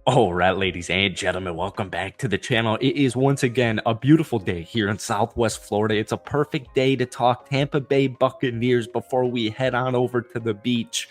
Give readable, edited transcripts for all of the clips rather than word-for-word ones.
All right, ladies and gentlemen, welcome back to the channel. It is once again a beautiful day here in Southwest Florida. It's a perfect day to talk Tampa Bay Buccaneers before we head on over to the beach.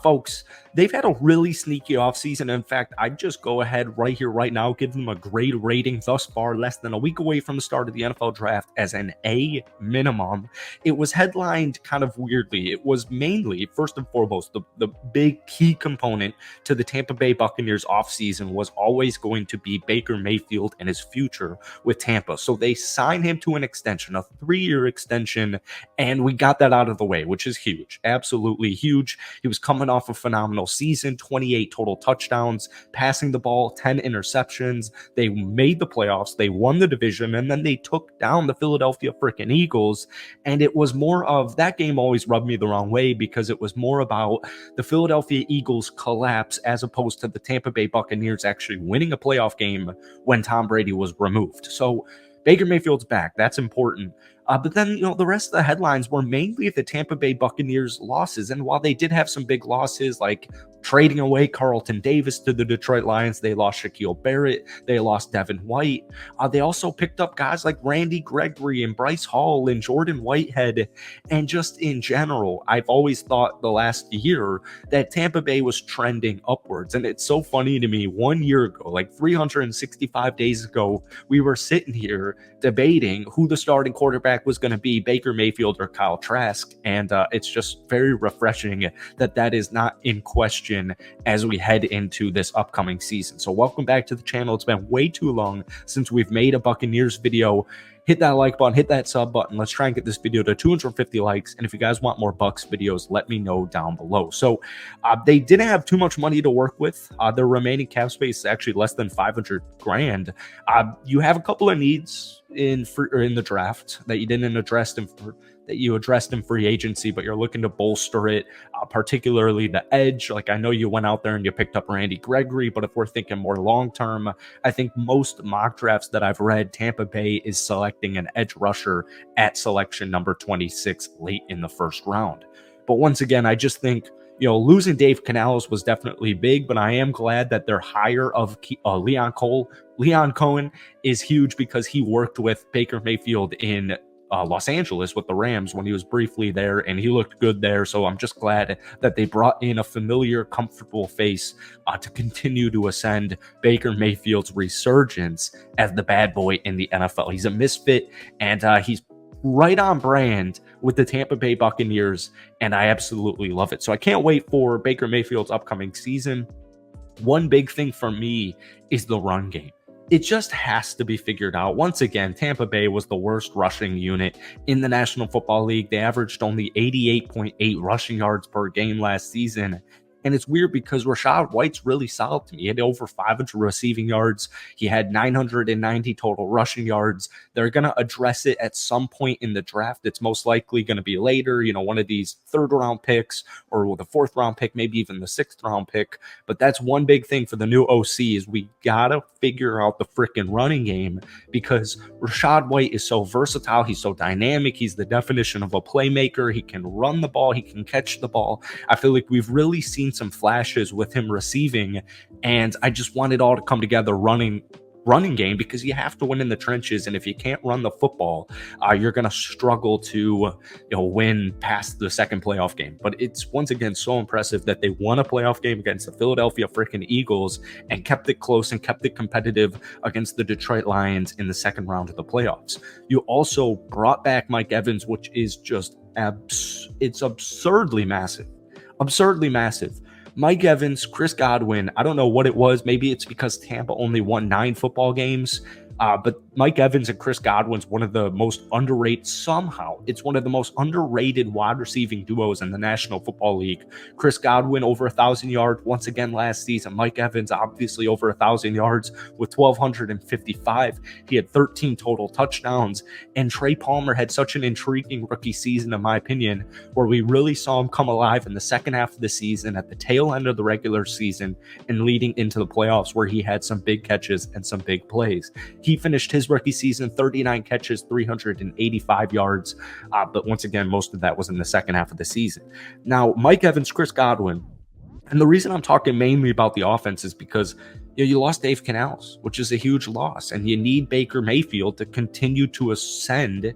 Folks, they've had a really sneaky offseason. In fact, I'd just go ahead right here, right now, give them a grade rating thus far, less than a week away from the start of the NFL draft, as an A minimum. It was headlined kind of weirdly. It was mainly, first and foremost, the big key component to the Tampa Bay Buccaneers offseason was always going to be Baker Mayfield and his future with Tampa. So they signed him to an extension, a 3-year extension, and we got that out of the way, which is huge, absolutely huge. He was coming off a phenomenal season, 28 total touchdowns, passing the ball, 10 interceptions. They made the playoffs, they won the division, and then they took down the Philadelphia freaking Eagles. And it was more of, that game always rubbed me the wrong way because it was more about the Philadelphia Eagles collapse as opposed to the Tampa Bay Buccaneers actually winning a playoff game when Tom Brady was removed. So Baker Mayfield's back. That's important. But then, the rest of the headlines were mainly the Tampa Bay Buccaneers losses. And while they did have some big losses, like trading away Carlton Davis to the Detroit Lions, they lost Shaquille Barrett, they lost Devin White. They also picked up guys like Randy Gregory and Bryce Hall and Jordan Whitehead. And just in general, I've always thought the last year that Tampa Bay was trending upwards. And it's so funny to me, 1 year ago, like 365 days ago, we were sitting here debating who the starting quarterback was going to be, Baker Mayfield or Kyle Trask. And it's just very refreshing that is not in question as we head into this upcoming season. So welcome back to the channel. It's been way too long since we've made a Buccaneers video. Hit that like button, hit that sub button. Let's try and get this video to 250 likes. And if you guys want more Bucks videos, let me know down below. So they didn't have too much money to work with. Their remaining cap space is actually less than 500 grand. You have a couple of needs in the draft that you didn't address that you addressed in free agency, but you're looking to bolster it, particularly the edge. Like, I know you went out there and you picked up Randy Gregory, but if we're thinking more long-term, I think most mock drafts that I've read, Tampa Bay is selecting an edge rusher at selection number 26 late in the first round. But once again, I just think, losing Dave Canales was definitely big, but I am glad that their hire of Leon Cohen is huge because he worked with Baker Mayfield in Los Angeles with the Rams when he was briefly there, and he looked good there. So I'm just glad that they brought in a familiar, comfortable face to continue to ascend Baker Mayfield's resurgence as the bad boy in the NFL. He's a misfit, and he's right on brand with the Tampa Bay Buccaneers, and I absolutely love it. So I can't wait for Baker Mayfield's upcoming season. One big thing for me is the run game. It just has to be figured out. Once again, Tampa Bay was the worst rushing unit in the National Football League. They averaged only 88.8 rushing yards per game last season. And it's weird because Rachaad White's really solid to me. He had over 500 receiving yards. He had 990 total rushing yards. They're going to address it at some point in the draft. It's most likely going to be later, one of these third-round picks or the fourth-round pick, maybe even the sixth-round pick. But that's one big thing for the new OC is we got to figure out the freaking running game because Rachaad White is so versatile. He's so dynamic. He's the definition of a playmaker. He can run the ball. He can catch the ball. I feel like we've really seen some flashes with him receiving, and I just want it all to come together running game because you have to win in the trenches, and if you can't run the football, you're going to struggle to win past the second playoff game. But it's once again so impressive that they won a playoff game against the Philadelphia freaking Eagles and kept it close and kept it competitive against the Detroit Lions in the second round of the playoffs. You also brought back Mike Evans, which is just it's absurdly massive. Mike Evans, Chris Godwin, I don't know what it was. Maybe it's because Tampa only won 9 football games. But Mike Evans and Chris Godwin's one of the most underrated, somehow. It's one of the most underrated wide receiving duos in the National Football League. Chris Godwin over 1,000 yards once again last season. Mike Evans obviously over 1,000 yards with 1,255. He had 13 total touchdowns. And Trey Palmer had such an intriguing rookie season, in my opinion, where we really saw him come alive in the second half of the season, at the tail end of the regular season, and leading into the playoffs, where he had some big catches and some big plays. He finished his rookie season 39 catches, 385 yards. But once again, most of that was in the second half of the season. Now, Mike Evans, Chris Godwin, and the reason I'm talking mainly about the offense is because You lost Dave Canales, which is a huge loss, and you need Baker Mayfield to continue to ascend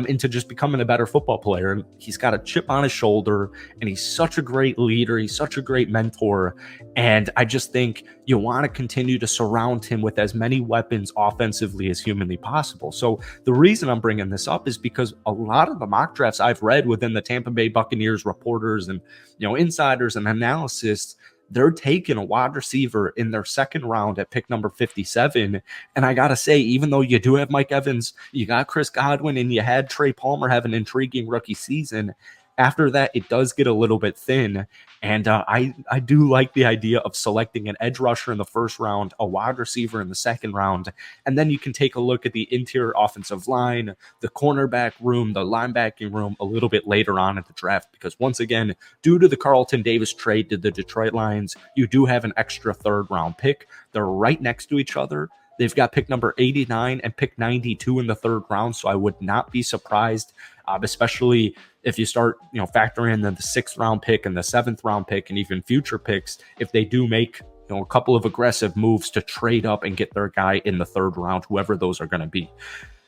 into just becoming a better football player. And he's got a chip on his shoulder, and he's such a great leader. He's such a great mentor. And I just think you want to continue to surround him with as many weapons offensively as humanly possible. So the reason I'm bringing this up is because a lot of the mock drafts I've read within the Tampa Bay Buccaneers reporters and insiders and analysts, they're taking a wide receiver in their second round at pick number 57. And I got to say, even though you do have Mike Evans, you got Chris Godwin, and you had Trey Palmer have an intriguing rookie season, after that, it does get a little bit thin. And I do like the idea of selecting an edge rusher in the first round, a wide receiver in the second round, and then you can take a look at the interior offensive line, the cornerback room, the linebacking room a little bit later on at the draft. Because once again, due to the Carlton Davis trade to the Detroit Lions, you do have an extra third round pick. They're right next to each other. They've got pick number 89 and pick 92 in the third round, so I would not be surprised, especially if you start, factoring in the sixth round pick and the seventh round pick and even future picks, if they do make, a couple of aggressive moves to trade up and get their guy in the third round, whoever those are going to be.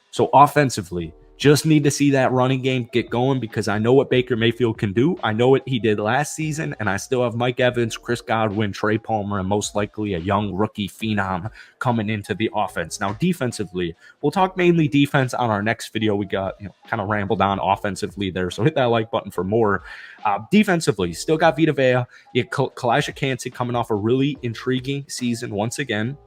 So offensively, just need to see that running game get going, because I know what Baker Mayfield can do. I know what he did last season, and I still have Mike Evans, Chris Godwin, Trey Palmer, and most likely a young rookie phenom coming into the offense. Now, defensively, we'll talk mainly defense on our next video. We got kind of rambled on offensively there, so hit that like button for more. Defensively, still got Vita Vea. You Kalijah Kancey coming off a really intriguing season once again.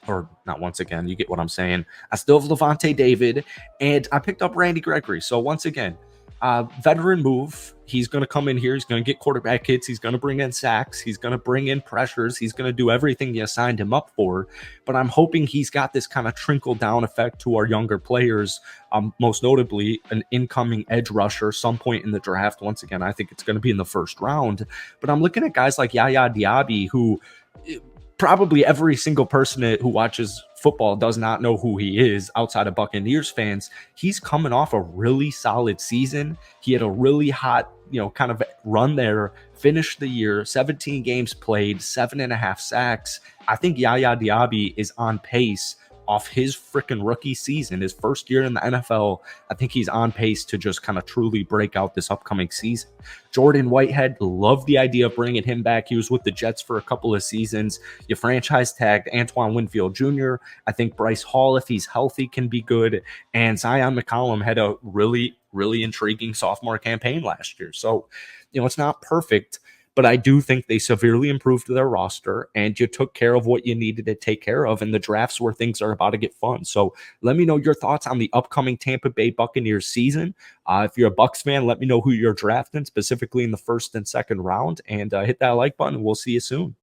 Or not once again, you get what I'm saying. I still have Levante David, and I picked up Randy Gregory. So once again, veteran move. He's going to come in here. He's going to get quarterback hits. He's going to bring in sacks. He's going to bring in pressures. He's going to do everything you signed him up for. But I'm hoping he's got this kind of trickle down effect to our younger players, most notably an incoming edge rusher some point in the draft. Once again, I think it's going to be in the first round. But I'm looking at guys like Yaya Diaby, who probably every single person who watches football does not know who he is outside of Buccaneers fans. He's coming off a really solid season. He had a really hot, kind of run there, finished the year, 17 games played, 7.5 sacks. I think Yaya Diaby is on pace off his freaking rookie season, his first year in the NFL. I think he's on pace to just kind of truly break out this upcoming season. Jordan Whitehead, love the idea of bringing him back. He was with the Jets for a couple of seasons. You franchise tagged Antoine Winfield Jr. I think Bryce Hall, if he's healthy, can be good. And Zion McCollum had a really, really intriguing sophomore campaign last year. So, it's not perfect, but I do think they severely improved their roster, and you took care of what you needed to take care of in the drafts where things are about to get fun. So let me know your thoughts on the upcoming Tampa Bay Buccaneers season. If you're a Bucs fan, let me know who you're drafting, specifically in the first and second round, and hit that like button. We'll see you soon.